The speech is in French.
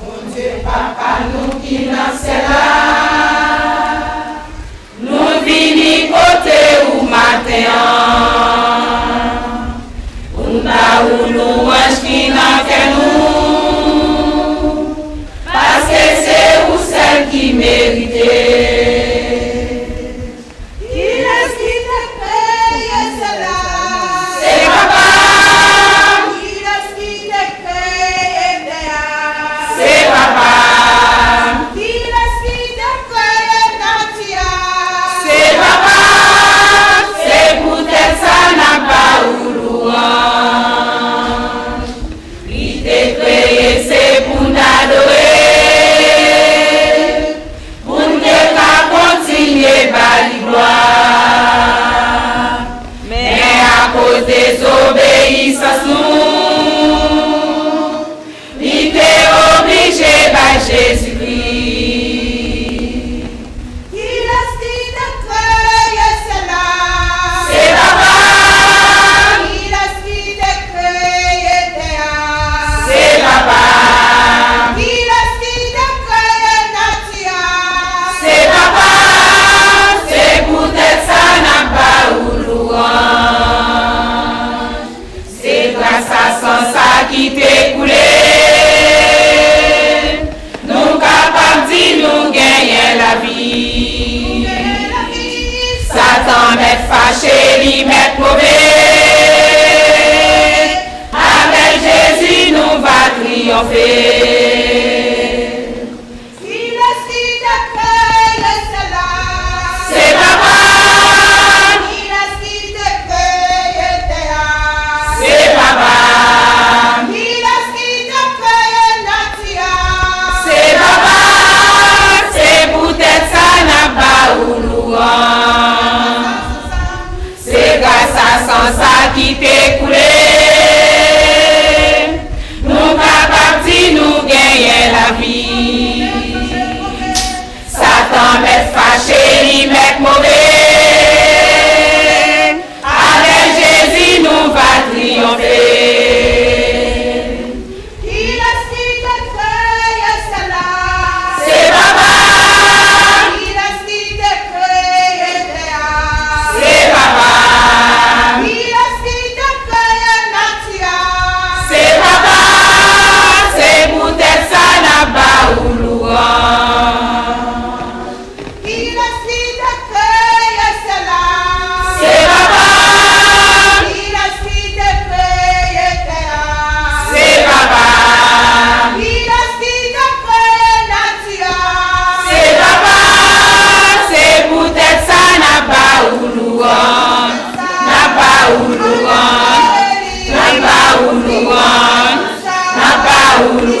Mon Dieu, papa, nous qui dans celle-là, nous venons côté ou matin. On a ou nous ange qui n'a que nous, parce que c'est ou celle qui méritait. Désobéissance nous, il était obligé par Jésus-Christ. Il a ce de créer cela. C'est papa. Il a ce de créer Théa. C'est papa. Il a ce de créer Natia. C'est papa. C'est peut-être ça n'a pas ou sans ça qui t'est coulé, nous capables de nous gagner la vie. Satan met fâché, lui met mauvais. Avec Jésus, nous va triompher. C'est papa. C'est papa. C'est grâce à sans ça qui t'est coulé, nous capables de nous gagner la vie. Satan met fâché, il met mauvais. Avec Jésus, nous va triompher. Napa ulu